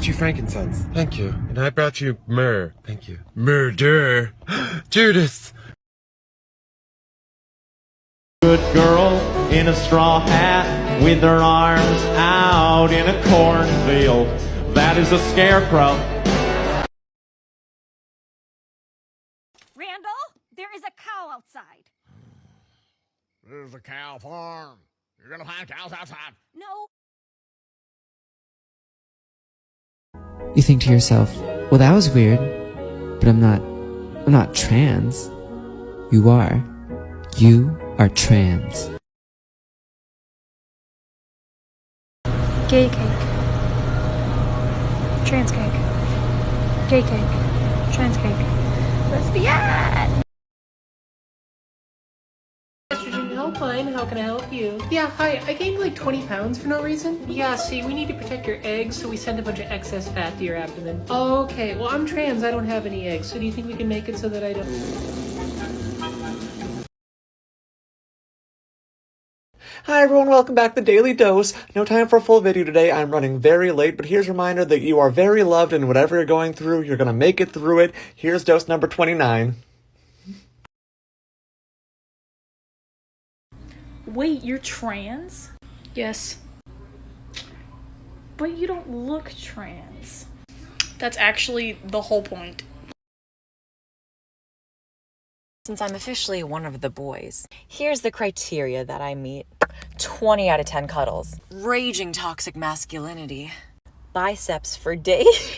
brought you frankincense. Thank you. And I brought you myrrh. Thank you. Murder. Judas. Good girl in a straw hat with her arms out in a cornfield. That is a scarecrow. Randall, there is a cow outside. There's a cow farm. You're gonna find cows outside. No. You think to yourself, well, that was weird, but I'm not trans. You are. You are trans. Gay cake. Trans cake. Gay cake. Trans cake. Lesbian! Helpline, how can I help you? Yeah, hi, I gained like 20 pounds for no reason. Yeah, see, we need to protect your eggs, so we send a bunch of excess fat to your abdomen. Okay, well, I'm trans, I don't have any eggs, so do you think we can make it so that I don't... Hi everyone, welcome back to Daily Dose. No time for a full video today. I'm running very late, but here's a reminder that you are very loved and whatever you're going through, you're gonna make it through it. Here's dose number 29. Wait, you're trans? Yes. But you don't look trans. That's actually the whole point. Since I'm officially one of the boys, here's the criteria that I meet. 20 out of 10 cuddles. Raging toxic masculinity. Biceps for days.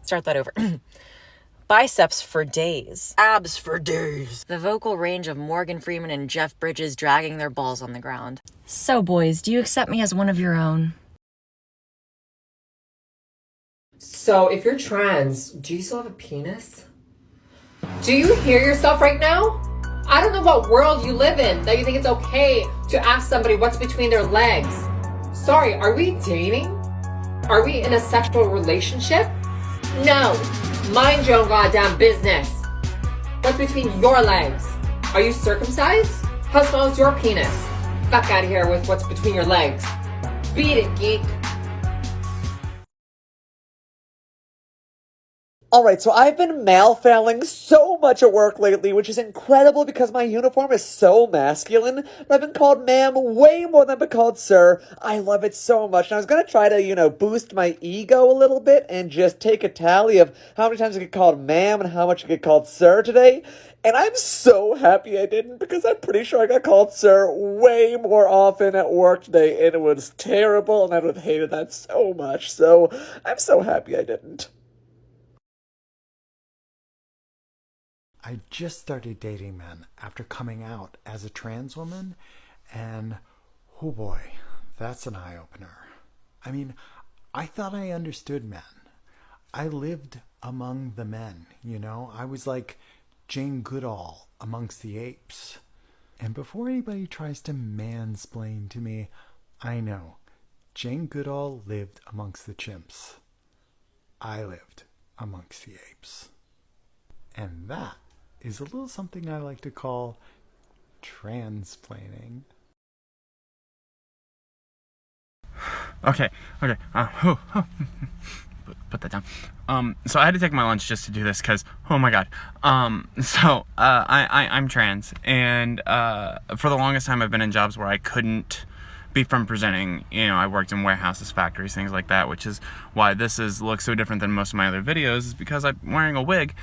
Start that over. Biceps for days. Abs for days. The vocal range of Morgan Freeman and Jeff Bridges dragging their balls on the ground. So boys, do you accept me as one of your own? So if you're trans, do you still have a penis? Do you hear yourself right now? I don't know what world you live in that you think it's okay to ask somebody what's between their legs. Sorry, are we dating? Are we in a sexual relationship? No. Mind your own goddamn business. What's between your legs? Are you circumcised? How small is your penis? Fuck out of here with what's between your legs. Beat it, geek. Alright, so I've been malfailing so much at work lately, which is incredible because my uniform is so masculine, but I've been called ma'am way more than I've been called sir. I love it so much, and I was gonna try to, boost my ego a little bit and just take a tally of how many times I get called ma'am and how much I get called sir today, and I'm so happy I didn't because I'm pretty sure I got called sir way more often at work today, and it was terrible, and I would have hated that so much, so I'm so happy I didn't. I just started dating men after coming out as a trans woman, and oh boy, that's an eye-opener. I mean, I thought I understood men. I lived among the men, I was like Jane Goodall amongst the apes. And before anybody tries to mansplain to me, I know, Jane Goodall lived amongst the chimps. I lived amongst the apes. And that is a little something I like to call transplaining. Okay. Put that down. So I had to take my lunch just to do this because, oh my god. I'm trans, and for the longest time I've been in jobs where I couldn't be from presenting. I worked in warehouses, factories, things like that, which is why this looks so different than most of my other videos, is because I'm wearing a wig,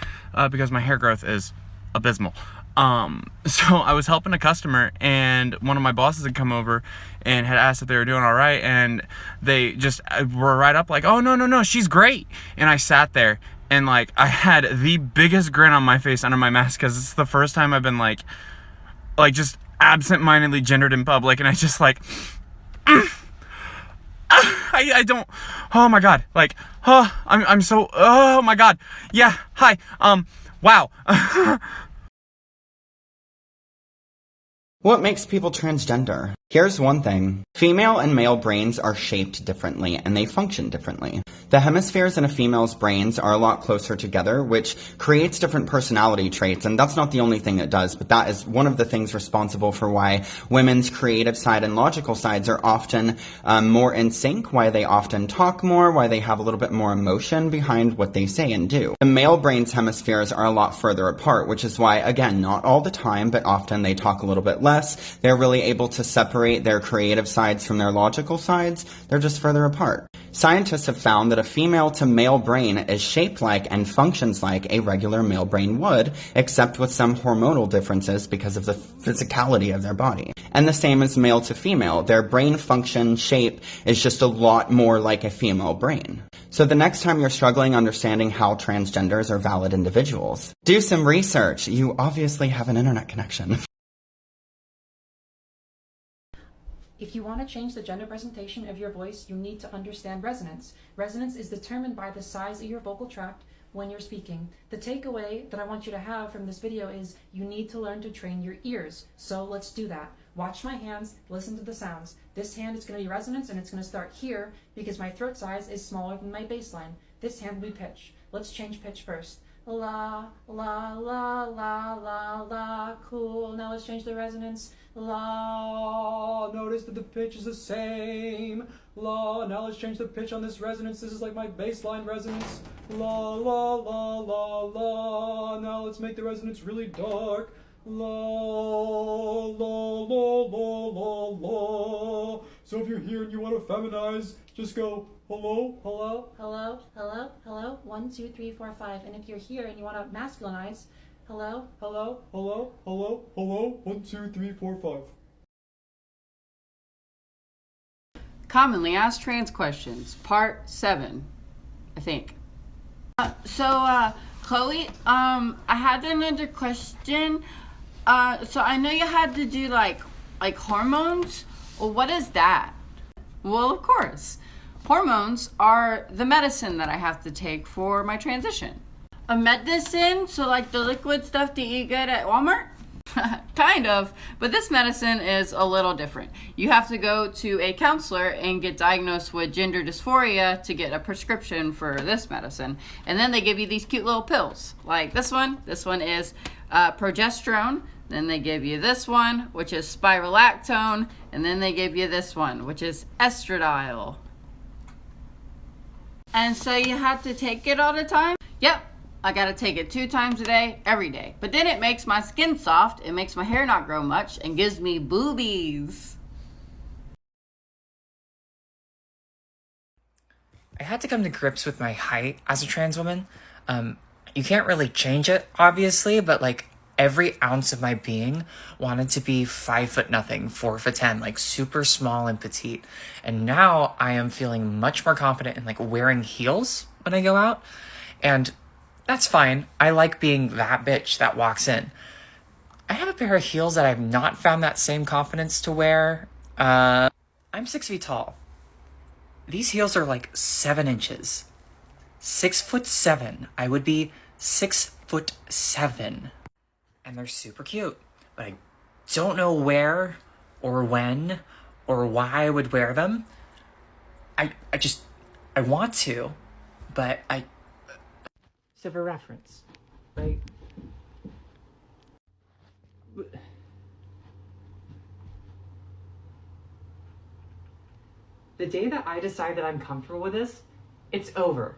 because my hair growth is abysmal. So I was helping a customer, and one of my bosses had come over and had asked if they were doing all right, and they just were right up like, oh, no, she's great. And I sat there, and I had the biggest grin on my face under my mask, because it's the first time I've been like just absent-mindedly gendered in public, and I just I don't, oh my god, I'm so, oh my god, yeah, hi, wow. What makes people transgender? Here's one thing. Female and male brains are shaped differently, and they function differently. The hemispheres in a female's brains are a lot closer together, which creates different personality traits, and that's not the only thing it does, but that is one of the things responsible for why women's creative side and logical sides are often more in sync, why they often talk more, why they have a little bit more emotion behind what they say and do. The male brain's hemispheres are a lot further apart, which is why, again, not all the time, but often they talk a little bit less. They're really able to separate their creative sides from their logical sides. They're just further apart. Scientists have found that a female to male brain is shaped like and functions like a regular male brain would, except with some hormonal differences because of the physicality of their body. And the same as male to female. Their brain function shape is just a lot more like a female brain. So the next time you're struggling understanding how transgenders are valid individuals, do some research. You obviously have an internet connection. If you want to change the gender presentation of your voice, you need to understand resonance. Resonance is determined by the size of your vocal tract when you're speaking. The takeaway that I want you to have from this video is you need to learn to train your ears. So let's do that. Watch my hands, listen to the sounds. This hand is going to be resonance, and it's going to start here because my throat size is smaller than my bass line. This hand will be pitch. Let's change pitch first. La, la, la, la, la, la, cool. Now let's change the resonance. La, notice that the pitch is the same. La, now let's change the pitch on this resonance. This is like my baseline resonance. La, la, la, la, la. Now let's make the resonance really dark. La, la, la, la, la, la. So if you're here and you want to feminize, just go hello, hello, hello, hello, hello. 1, 2, 3, 4, 5. And if you're here and you want to masculinize, hello, hello, hello, hello, hello. 1, 2, 3, 4, 5. Commonly asked trans questions, part 7, I think. Chloe, I had another question. So I know you had to do like hormones. Well, what is that? Well, of course. Hormones are the medicine that I have to take for my transition. A medicine? So like the liquid stuff that you get at Walmart? Kind of, but this medicine is a little different. You have to go to a counselor and get diagnosed with gender dysphoria to get a prescription for this medicine. And then they give you these cute little pills, like this one. This one is progesterone. Then they give you this one, which is spirolactone. And then they give you this one, which is estradiol. And so you have to take it all the time? Yep. I gotta take it 2 times a day, every day. But then it makes my skin soft, it makes my hair not grow much, and gives me boobies. I had to come to grips with my height as a trans woman. You can't really change it, obviously, but like every ounce of my being wanted to be 5 foot nothing, 4 foot 10, like super small and petite. And now I am feeling much more confident in like wearing heels when I go out. And that's fine. I like being that bitch that walks in. I have a pair of heels that I've not found that same confidence to wear. I'm 6 feet tall. These heels are like 7 inches. 6'7". I would be 6'7". And they're super cute. But I don't know where or when or why I would wear them. I want to, but So for reference, right? The day that I decide that I'm comfortable with this, it's over.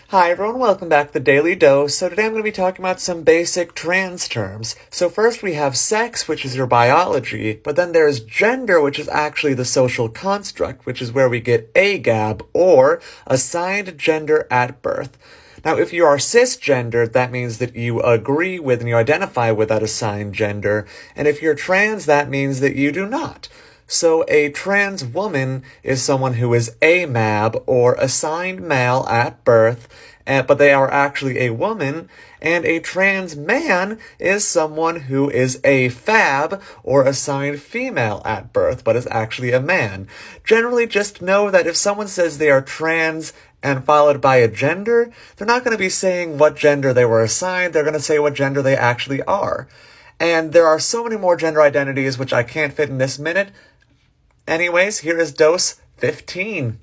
Hi everyone, welcome back to the Daily Dose. So today I'm going to be talking about some basic trans terms. So first we have sex, which is your biology, but then there's gender, which is actually the social construct, which is where we get AGAB, or assigned gender at birth. Now, if you are cisgendered, that means that you agree with and you identify with that assigned gender, and if you're trans, that means that you do not. So a trans woman is someone who is AMAB, or assigned male at birth, but they are actually a woman, and a trans man is someone who is a FAB, or assigned female at birth, but is actually a man. Generally, just know that if someone says they are trans and followed by a gender, they're not going to be saying what gender they were assigned, they're going to say what gender they actually are. And there are so many more gender identities which I can't fit in this minute. Anyways, here is dose 15.